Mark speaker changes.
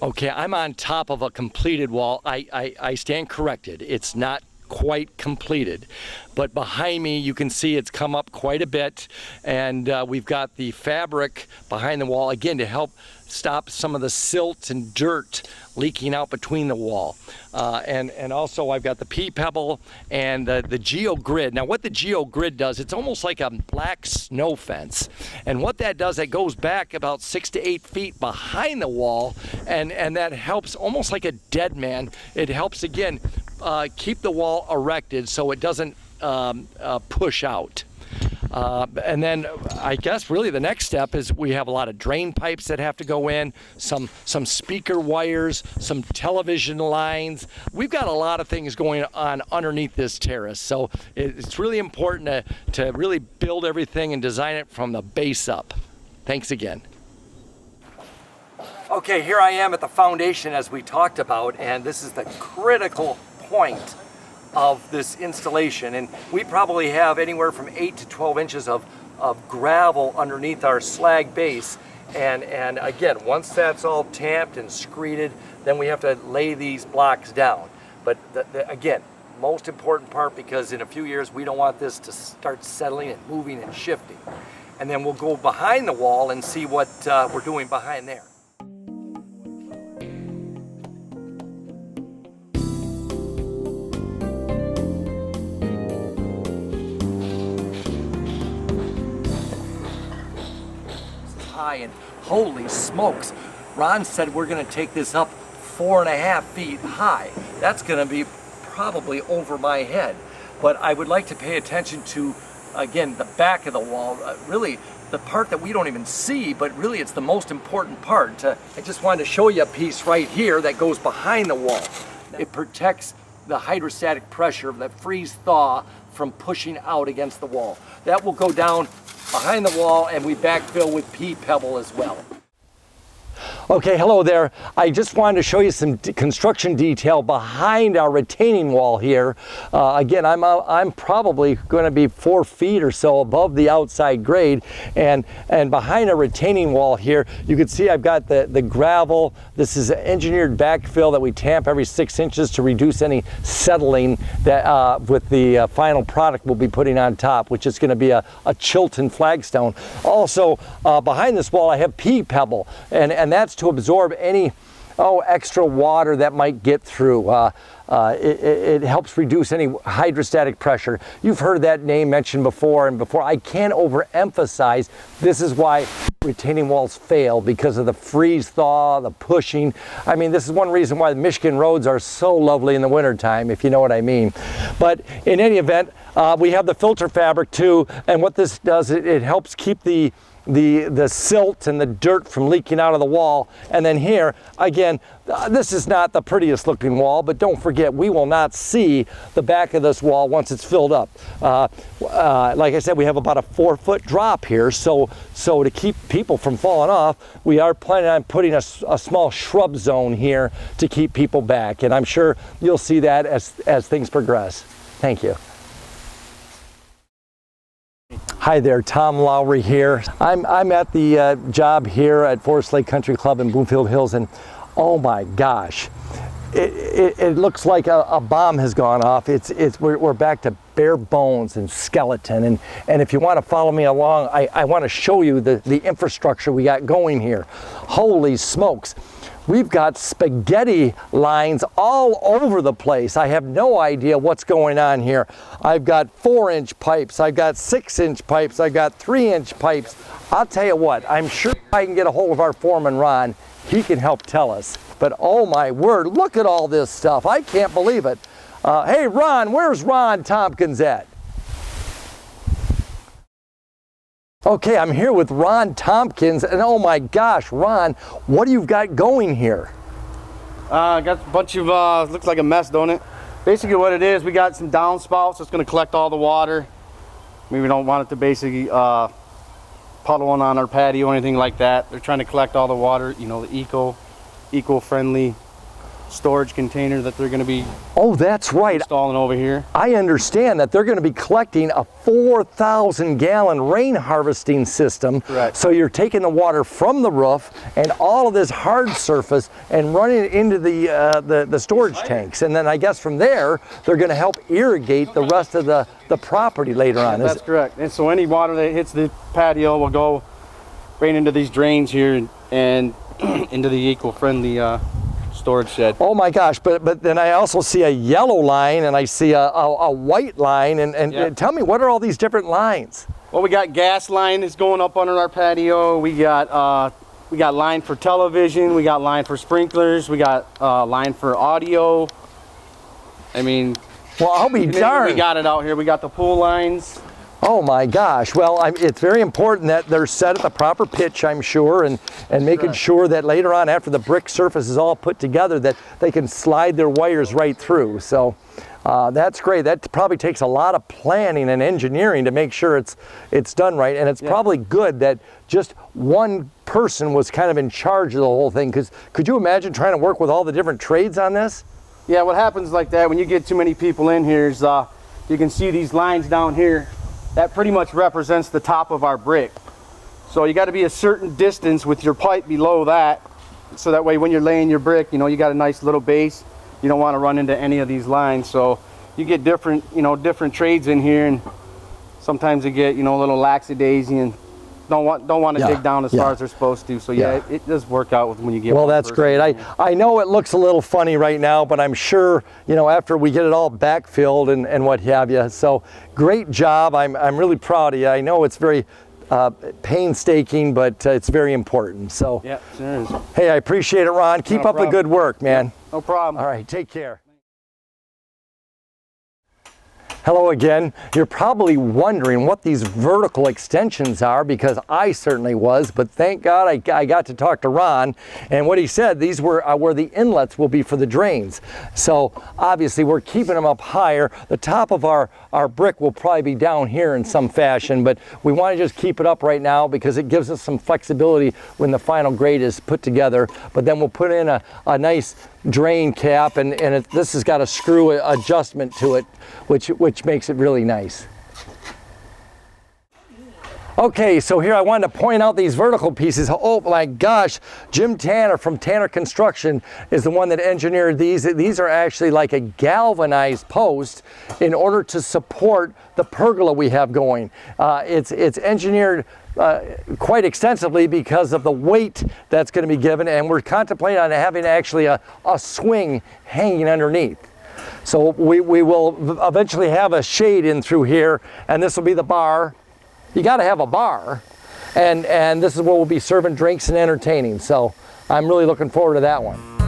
Speaker 1: Okay, I'm on top of a completed wall. I stand corrected. It's not quite completed, but behind me you can see it's come up quite a bit, and we've got the fabric behind the wall again to help stop some of the silt and dirt leaking out between the wall, and also I've got the P-pebble and the geogrid. Now what the geogrid does, it's almost like a black snow fence, and what that does, it goes back about 6 to 8 feet behind the wall, and that helps almost like a dead man. It helps again keep the wall erected so it doesn't push out. And then I guess really the next step is we have a lot of drain pipes that have to go in, some speaker wires, some television lines. We've got a lot of things going on underneath this terrace, so it's really important to really build everything and design it from the base up. Thanks again. Okay, here I am at the foundation as we talked about, and this is the critical point of this installation, and we probably have anywhere from 8 to 12 inches of gravel underneath our slag base, and again, once that's all tamped and screeded, then we have to lay these blocks down. But again, most important part, because in a few years we don't want this to start settling and moving and shifting. And then we'll go behind the wall and see what we're doing behind there. And holy smokes, Ron said we're going to take this up 4.5 feet high. That's going to be probably over my head. But I would like to pay attention to, again, the back of the wall, really the part that we don't even see, but really it's the most important part. I just wanted to show you a piece right here that goes behind the wall. It protects the hydrostatic pressure of that freeze-thaw from pushing out against the wall. That will go down behind the wall, and we backfill with P-pebble as well. Okay, hello there. I just wanted to show you some construction detail behind our retaining wall here. Again, I'm probably going to be 4 feet or so above the outside grade, and behind our retaining wall here, you can see I've got the gravel. This is an engineered backfill that we tamp every 6 inches to reduce any settling that with the final product we'll be putting on top, which is going to be a Chilton flagstone. Also, behind this wall I have P-pebble, and that's to absorb any extra water that might get through. It helps reduce any hydrostatic pressure. You've heard that name mentioned before and before. I can't overemphasize, this is why retaining walls fail, because of the freeze-thaw, the pushing. I mean, this is one reason why the Michigan roads are so lovely in the wintertime, if you know what I mean. But in any event, we have the filter fabric too, and what this does, it helps keep the silt and the dirt from leaking out of the wall. And then here, again, this is not the prettiest looking wall, but don't forget, we will not see the back of this wall once it's filled up. Like I said, we have about a 4-foot drop here, so to keep people from falling off, we are planning on putting a small shrub zone here to keep people back, and I'm sure you'll see that as things progress. Thank you. Hi there, Tom Lowrie here. I'm at the job here at Forest Lake Country Club in Bloomfield Hills, and oh my gosh, it looks like a bomb has gone off. We're back to bare bones and skeleton, and if you want to follow me along, I want to show you the infrastructure we got going here. Holy smokes. We've got spaghetti lines all over the place. I have no idea what's going on here. I've got 4-inch pipes, I've got 6-inch pipes, I've got 3-inch pipes. I'll tell you what, I'm sure I can get a hold of our foreman, Ron. He can help tell us. But oh my word, look at all this stuff. I can't believe it. Hey Ron, where's Ron Tompkins at? Okay, I'm here with Ron Tompkins, and oh my gosh, Ron, what do you got going here?
Speaker 2: Got a bunch of, looks like a mess, don't it? Basically what it is, we got some downspouts that's going to collect all the water. We don't want it to basically puddle on our patio or anything like that. They're trying to collect all the water, you know, the eco-friendly storage container that they're going to be
Speaker 1: Oh, that's right.
Speaker 2: installing over here.
Speaker 1: I understand that they're going to be collecting a 4,000 gallon rain harvesting system.
Speaker 2: Correct.
Speaker 1: So you're taking the water from the roof and all of this hard surface and running it into the storage tanks. And then I guess from there, they're going to help irrigate the rest of the property later on.
Speaker 2: That's correct. And so any water that hits the patio will go right into these drains here and into the eco-friendly storage shed.
Speaker 1: Oh my gosh, but then I also see a yellow line and I see a white line and
Speaker 2: Yeah.
Speaker 1: tell me, what are all these different lines?
Speaker 2: Well, we got gas line that's going up under our patio. We got line for television. We got line for sprinklers. We got line for audio. I mean,
Speaker 1: Well, I'll be
Speaker 2: we
Speaker 1: darned.
Speaker 2: got it out here. We got the pool lines.
Speaker 1: Oh my gosh. Well, it's very important that they're set at the proper pitch, I'm sure, and making
Speaker 2: Right.
Speaker 1: sure that later on, after the brick surface is all put together, that they can slide their wires right through. So that's great. That probably takes a lot of planning and engineering to make sure it's done right. And it's probably good that just one person was kind of in charge of the whole thing. Because could you imagine trying to work with all the different trades on this?
Speaker 2: Yeah, what happens like that when you get too many people in here is you can see these lines down here. That pretty much represents the top of our brick. So you got to be a certain distance with your pipe below that, so that way when you're laying your brick, you know, you got a nice little base. You don't want to run into any of these lines. So you get different, different trades in here, and sometimes you get, a little lackadaisy and don't want to dig down as far as they're supposed to. So yeah, it does work out when you get.
Speaker 1: Well,
Speaker 2: one
Speaker 1: that's
Speaker 2: person
Speaker 1: great.
Speaker 2: in here.
Speaker 1: I know it looks a little funny right now, but I'm sure, after we get it all backfilled and what have you. So great job. I'm really proud of you. I know it's very painstaking, but it's very important. So
Speaker 2: Yeah, sure is.
Speaker 1: hey, I appreciate it, Ron. Keep
Speaker 2: No
Speaker 1: up the
Speaker 2: problem.
Speaker 1: good work, man.
Speaker 2: No problem.
Speaker 1: All right, take care. Hello again. You're probably wondering what these vertical extensions are, because I certainly was, but thank God I got to talk to Ron, and what he said, these were where the inlets will be for the drains. So obviously we're keeping them up higher. The top of our brick will probably be down here in some fashion, but we want to just keep it up right now because it gives us some flexibility when the final grade is put together. But then we'll put in a nice drain cap, and this has got a screw adjustment to it, which makes it really nice. Okay, so here I wanted to point out these vertical pieces. Oh my gosh, Jim Tanner from Tanner Construction is the one that engineered these. These are actually like a galvanized post in order to support the pergola we have going. It's engineered quite extensively because of the weight that's going to be given, and we're contemplating on having actually a swing hanging underneath. So we will eventually have a shade in through here, and this will be the bar. You got to have a bar, and this is where we'll be serving drinks and entertaining. So I'm really looking forward to that one.